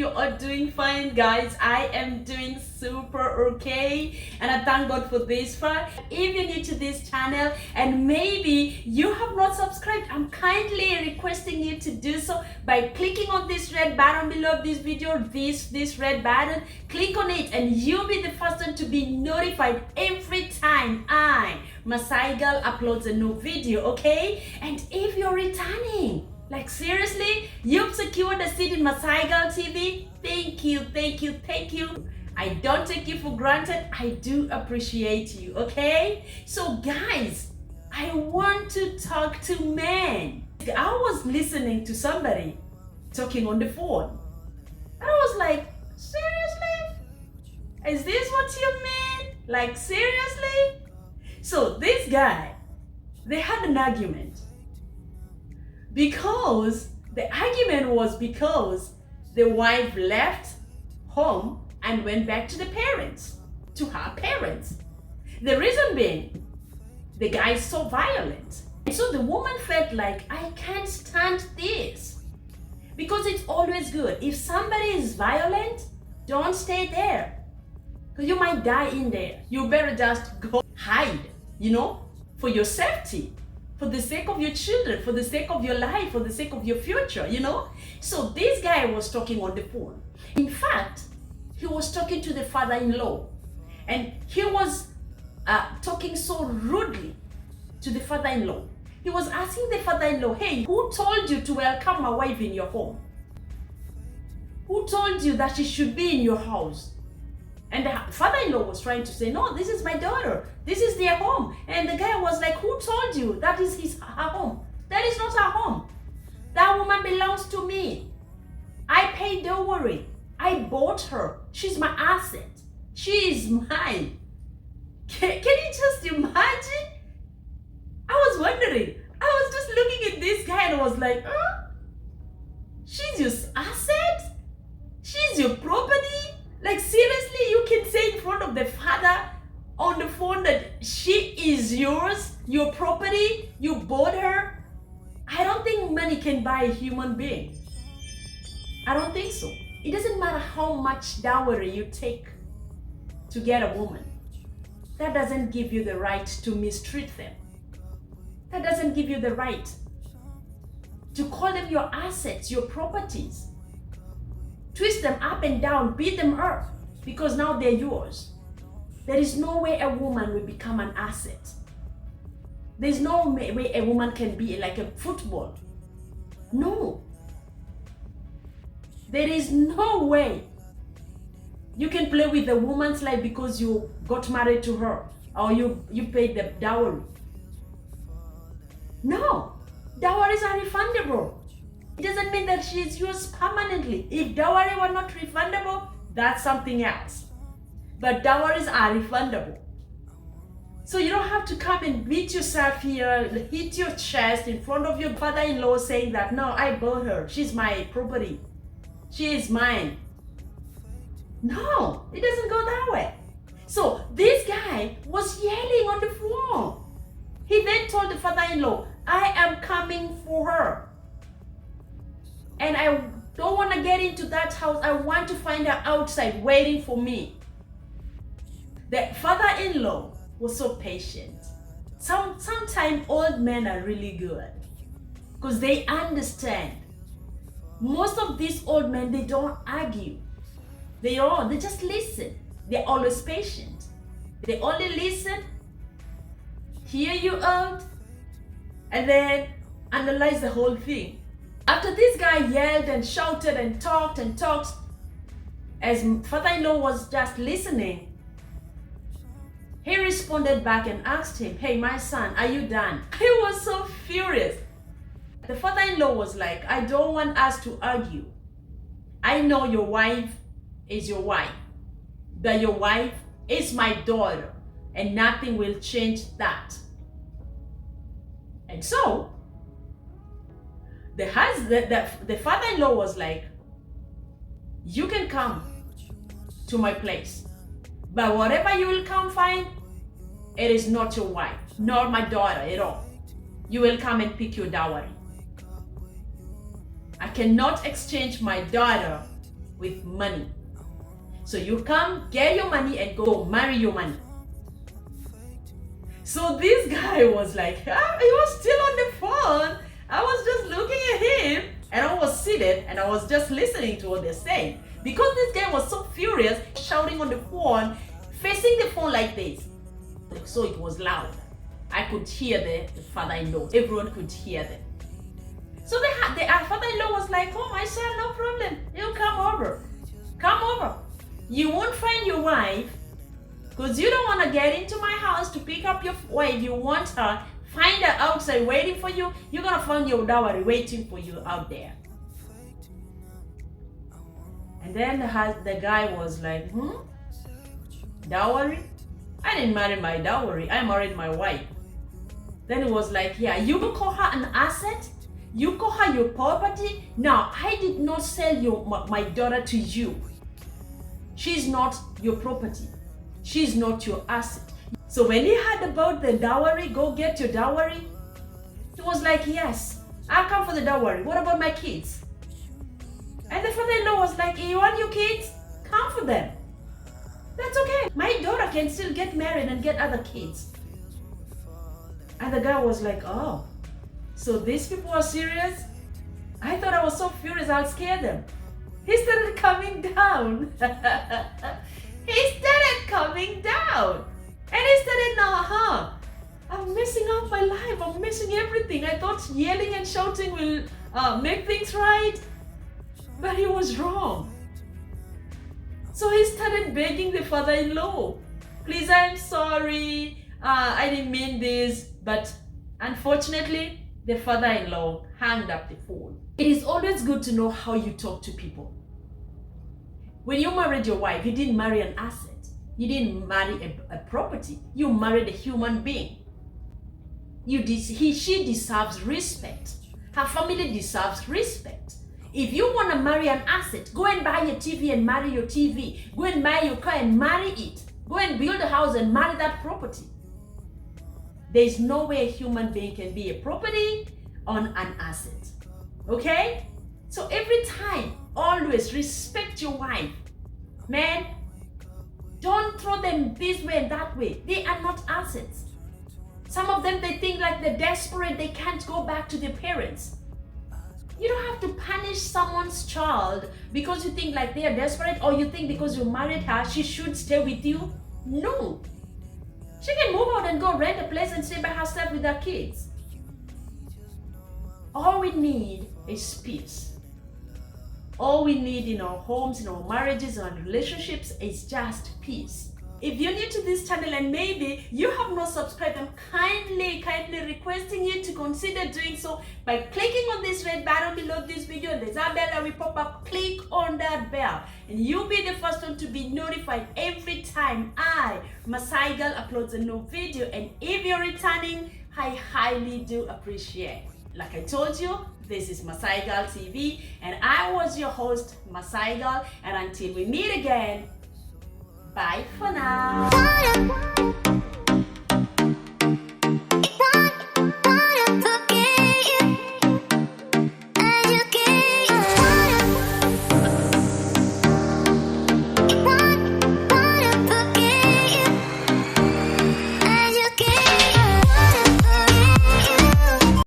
you are doing fine, guys. I am doing super okay, and I thank God for this far. If you're new to this channel and maybe you have not subscribed, I'm kindly requesting you to do so by clicking on this red button below this video. This red button, click on it and you'll be the first one to be notified every time Masai Girl uploads a new video, okay? And if you're returning, like seriously, you've secured a seat in Masai Girl TV. Thank you. I don't take you for granted. I do appreciate you, okay? So guys, I want to talk to men. I was listening to somebody talking on the phone. And I was like, seriously? Is this what you mean? Like seriously? So this guy, they had an argument. Because the argument was because the wife left home and went back to to her parents. The reason being, the guy is so violent. And so the woman felt like, I can't stand this. Because it's always good. If somebody is violent, don't stay there. Because you might die in there. You better just go hide, for your safety. For the sake of your children, for the sake of your life, for the sake of your future, So this guy was talking on the phone. In fact, he was talking to the father-in-law. And he was talking so rudely to the father-in-law. He was asking the father-in-law, hey, who told you to welcome my wife in your home? Who told you that she should be in your house? And the father-in-law was trying to say, no, this is my daughter. This is their home. And the guy was like, who told you that is her home? That is not her home. That woman belongs to me. I paid dowry. I bought her. She's my asset. She is mine. Can you just imagine? I was wondering. I was just looking at this guy and I was like, she's your asset? She's your property? Like seriously, you can say in front of the father on the phone that she is yours, your property, you bought her? I don't think money can buy a human being. I don't think so. It doesn't matter how much dowry you take to get a woman. That doesn't give you the right to mistreat them. That doesn't give you the right to call them your assets, your properties. Twist them up and down, beat them up, because now they're yours. There is no way a woman will become an asset. There's no way a woman can be like a football. No. There is no way you can play with a woman's life because you got married to her or you paid the dowry. No. Dowries are refundable. It doesn't mean that she is yours permanently. If dowry were not refundable, that's something else. But dowries are refundable. So you don't have to come and beat yourself here, hit your chest in front of your father-in-law saying that, no, I bought her. She's my property. She is mine. No, it doesn't go that way. So this guy was yelling on the phone. He then told the father-in-law, I am coming for her. And I don't want to get into that house. I want to find her outside waiting for me. The father-in-law was so patient. Sometimes old men are really good because they understand. Most of these old men, they don't argue. They just listen. They're always patient. They only listen, hear you out, and then analyze the whole thing. After this guy yelled and shouted and talked, as father-in-law was just listening, he responded back and asked him, hey, my son, are you done? He was so furious. The father-in-law was like, I don't want us to argue. I know your wife is your wife, but your wife is my daughter, and nothing will change that. And so, the father-in-law was like, you can come to my place, but whatever you will come find, it is not your wife, nor my daughter at all. You will come and pick your dowry. I cannot exchange my daughter with money. So you come, get your money, and go marry your money. So this guy was like, he was still on the phone. I was just looking at him, and I was seated, and I was just listening to what they're saying. Because this guy was so furious, shouting on the phone, facing the phone like this. So it was loud. I could hear the father-in-law. Everyone could hear them. So the father-in-law was like, oh, my son, no problem. You come over. Come over. You won't find your wife because you don't want to get into my house to pick up your wife. You want her. Find her outside waiting for you. You're going to find your dowry waiting for you out there. And then the guy was like, dowry? I didn't marry my dowry. I married my wife. Then he was like, yeah, you call her an asset? You call her your property? Now, I did not sell my daughter to you. She's not your property. She's not your asset. So when he heard about the dowry, go get your dowry, he was like, yes, I'll come for the dowry. What about my kids? And the father-in-law was like, you want your kids? Come for them. That's okay. My daughter can still get married and get other kids. And the guy was like, oh, so these people are serious? I thought I was so furious I'll scare them. He started coming down. He started coming down. And he started now, I'm messing up my life. I'm missing everything. I thought yelling and shouting will make things right. But he was wrong. So he started begging the father-in-law, please, I'm sorry. I didn't mean this. But unfortunately, the father-in-law hung up the phone. It is always good to know how you talk to people. When you married your wife, you didn't marry an asset. You didn't marry a property. You married a human being. She deserves respect. Her family deserves respect. If you want to marry an asset, go and buy your TV and marry your TV. Go and buy your car and marry it. Go and build a house and marry that property. There is no way a human being can be a property on an asset. Okay? So every time, always respect your wife. Man, don't throw them this way and that way. They are not assets. Some of them, they think like they're desperate, they can't go back to their parents. You don't have to punish someone's child because you think like they are desperate, or you think because you married her, she should stay with you. No. She can move out and go rent a place and stay by herself with her kids. All we need is peace. All we need in our homes, in our marriages, and relationships is just peace. If you're new to this channel and maybe you have not subscribed, I'm kindly requesting you to consider doing so by clicking on this red button below this video. There's a bell that will pop up. Click on that bell and you'll be the first one to be notified every time I, Masai Girl, uploads a new video. And if you're returning, I highly do appreciate. Like I told you, this is Masai Girl TV and I was your host, Masai Girl. And until we meet again, bye for now.